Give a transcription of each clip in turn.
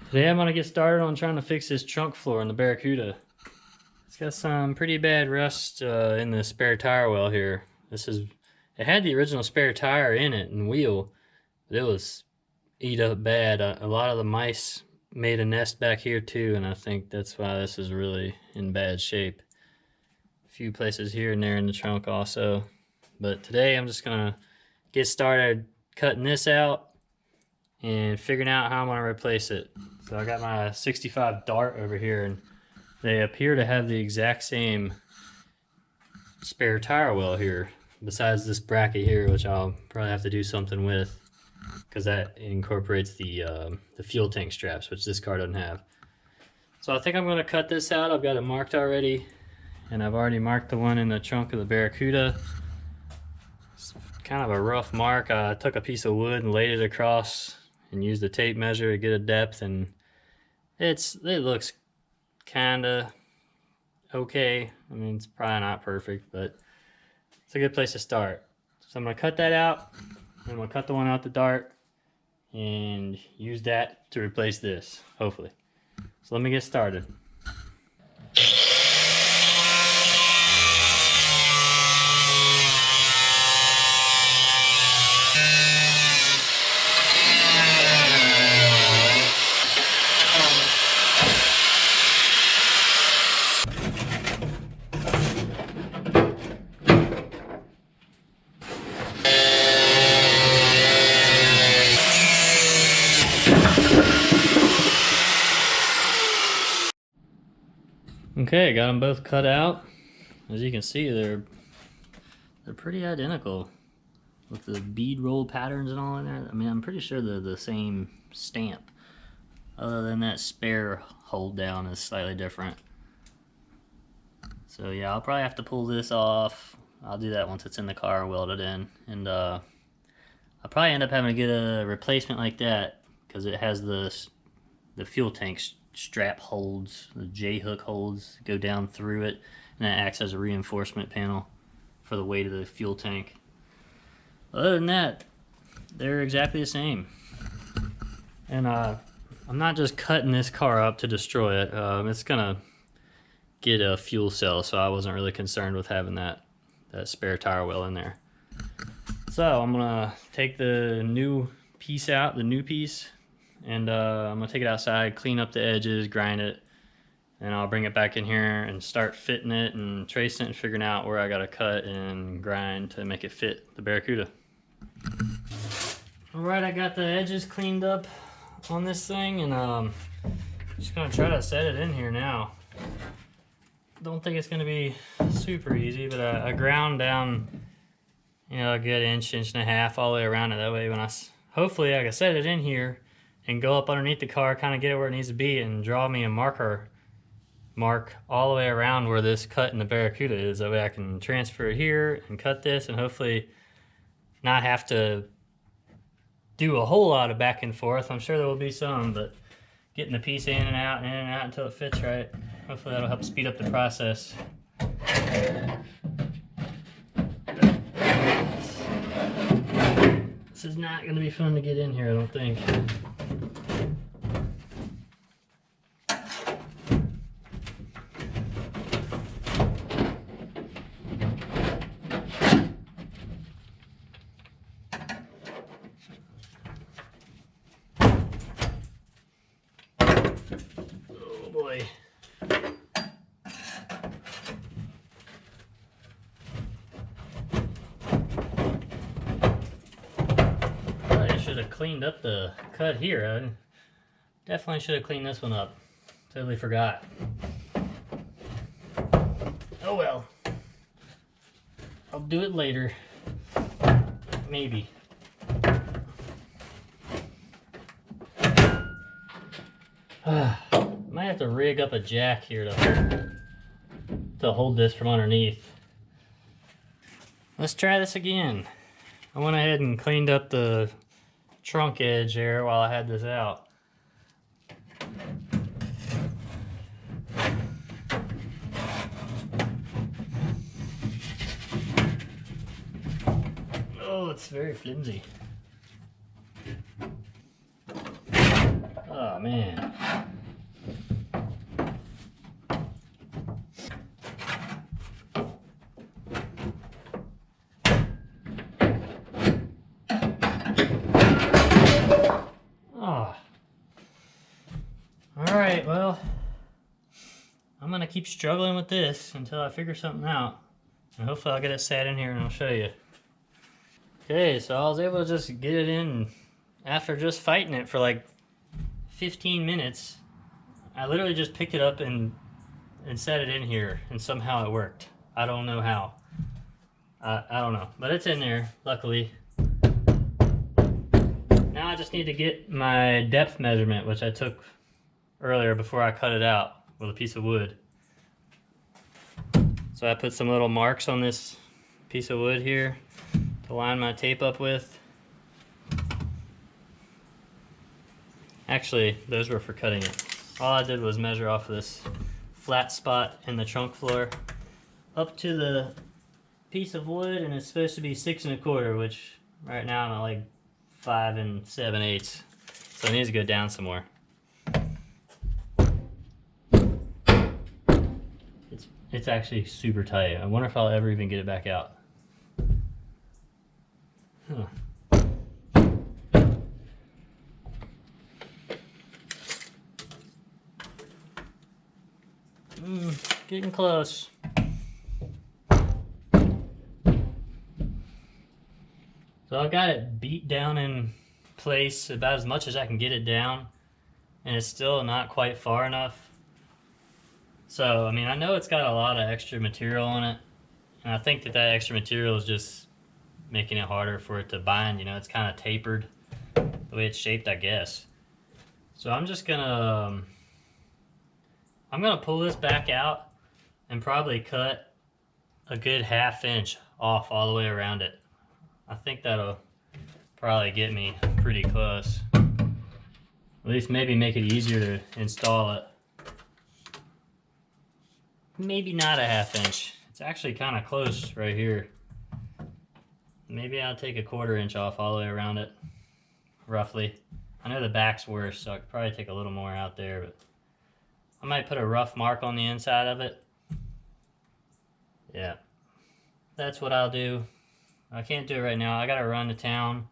Today I'm gonna get started on trying to fix this trunk floor in the Barracuda. It's got some pretty bad rust in the spare tire well here. It had the original spare tire in it and wheel, but it was eat up bad. A lot of the mice made a nest back here too, and I think that's why this is really in bad shape. A few places here and there in the trunk also. But today I'm just gonna get started cutting this out and figuring out how I'm gonna replace it. So I got my 65 Dart over here, and they appear to have the exact same spare tire well here, besides this bracket here, which I'll probably have to do something with, because that incorporates the fuel tank straps, which this car doesn't have. So I think I'm gonna cut this out. I've got it marked already, and I've already marked the one in the trunk of the Barracuda. It's kind of a rough mark. I took a piece of wood and laid it across and used the tape measure to get a depth, and it looks kinda okay. I mean, it's probably not perfect, but it's a good place to start. So I'm gonna cut that out, and I'm gonna cut the one out the Dart and use that to replace this, hopefully. So let me get started. Okay, got them both cut out. As you can see, they're pretty identical with the bead roll patterns and all in there. I mean, I'm pretty sure they're the same stamp, other than that spare hold down is slightly different. So yeah, I'll probably have to pull this off. I'll do that once it's in the car welded in, and I'll probably end up having to get a replacement like that, because it has the fuel tank strap holds, the J-hook holds go down through it, and that acts as a reinforcement panel for the weight of the fuel tank. Other than that, they're exactly the same. And I'm not just cutting this car up to destroy it. It's gonna get a fuel cell, so I wasn't really concerned with having that spare tire well in there. So I'm gonna take the new piece out, the new piece, and I'm gonna take it outside, clean up the edges, grind it, and I'll bring it back in here and start fitting it and tracing it and figuring out where I gotta cut and grind to make it fit the Barracuda. Alright, I got the edges cleaned up on this thing, and I'm just gonna try to set it in here now. Don't think it's gonna be super easy, but I ground down, you know, a good inch and a half all the way around it. That way when hopefully I can set it in here and go up underneath the car, kind of get it where it needs to be, and draw me a mark all the way around where this cut in the Barracuda is. That way I can transfer it here and cut this, and hopefully not have to do a whole lot of back and forth. I'm sure there will be some, but getting the piece in and out until it fits right, hopefully that'll help speed up the process. This is not going to be fun to get in here, I don't think. Oh boy. Should have cleaned up the cut here. I definitely should have cleaned this one up. Totally forgot. Oh well. I'll do it later. Maybe. Might have to rig up a jack here to hold this from underneath. Let's try this again. I went ahead and cleaned up the trunk edge there while I had this out. Oh, it's very flimsy. Oh man. Alright, well, I'm gonna keep struggling with this until I figure something out. And hopefully I'll get it sat in here and I'll show you. Okay, so I was able to just get it in after just fighting it for like 15 minutes. I literally just picked it up and set it in here, and somehow it worked. I don't know how. I don't know, but it's in there, luckily. Now I just need to get my depth measurement, which I took earlier before I cut it out with a piece of wood. So I put some little marks on this piece of wood here to line my tape up with. Actually, those were for cutting it. All I did was measure off of this flat spot in the trunk floor up to the piece of wood, and it's supposed to be 6 1/4, which right now I'm at like 5 7/8. So it needs to go down some more. It's actually super tight. I wonder if I'll ever even get it back out. Huh. Getting close. So I've got it beat down in place about as much as I can get it down, and it's still not quite far enough. So, I mean, I know it's got a lot of extra material on it, and I think that extra material is just making it harder for it to bind. You know, it's kind of tapered the way it's shaped, I guess. So I'm just gonna pull this back out and probably cut a good 1/2 inch off all the way around it. I think that'll probably get me pretty close. At least maybe make it easier to install it. Maybe not a 1/2 inch. It's actually kind of close right here. Maybe I'll take a 1/4 inch off all the way around it, roughly. I know the back's worse, so I could probably take a little more out there, but I might put a rough mark on the inside of it. Yeah, that's what I'll do. I can't do it right now. I gotta run to town,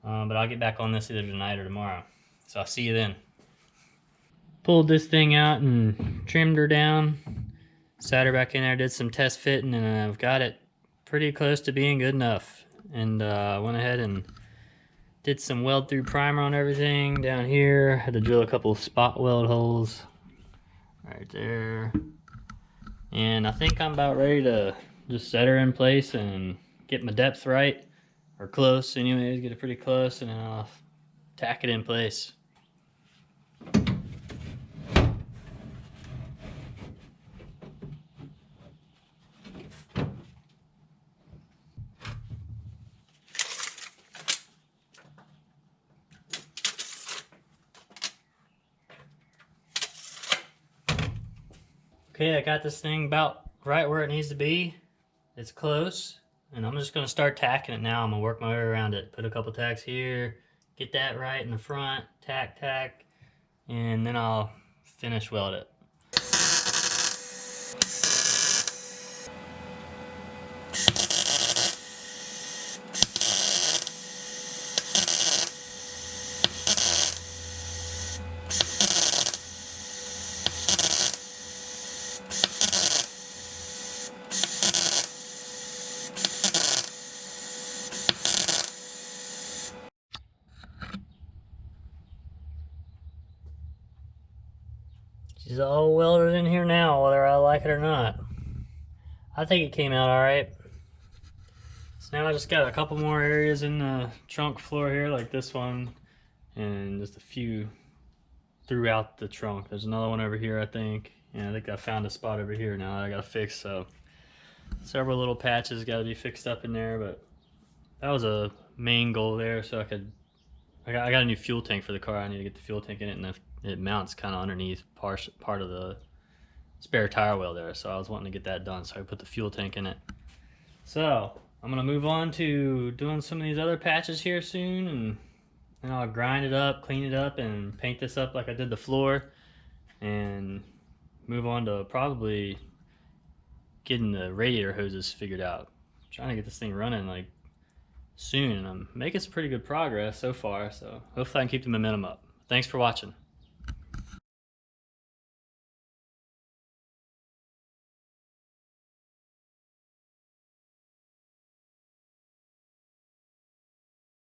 but I'll get back on this either tonight or tomorrow. So I'll see you then. Pulled this thing out and trimmed her down. Sat her back in there, did some test fitting, and I've got it pretty close to being good enough. And went ahead and did some weld through primer on everything down here. Had to drill a couple of spot weld holes right there. And I think I'm about ready to just set her in place and get my depth right, or close anyways, get it pretty close, and then I'll tack it in place. Okay, I got this thing about right where it needs to be. It's close, and I'm just gonna start tacking it now. I'm gonna work my way around it. Put a couple tacks here, get that right in the front, tack, tack, and then I'll finish weld it. She's all welded in here now, whether I like it or not. I think it came out alright. So now I just got a couple more areas in the trunk floor here, like this one, and just a few throughout the trunk. There's another one over here, I think. And I think I found a spot over here now that I gotta fix, so several little patches gotta be fixed up in there, but that was a main goal there, so I got a new fuel tank for the car. I need to get the fuel tank in it, and it mounts kind of underneath part of the spare tire well there, so I was wanting to get that done, so I put the fuel tank in it. So I'm gonna move on to doing some of these other patches here soon, and then I'll grind it up, clean it up, and paint this up like I did the floor, and move on to probably getting the radiator hoses figured out. I'm trying to get this thing running like soon, and I'm making some pretty good progress so far, so hopefully I can keep the momentum up. Thanks for watching.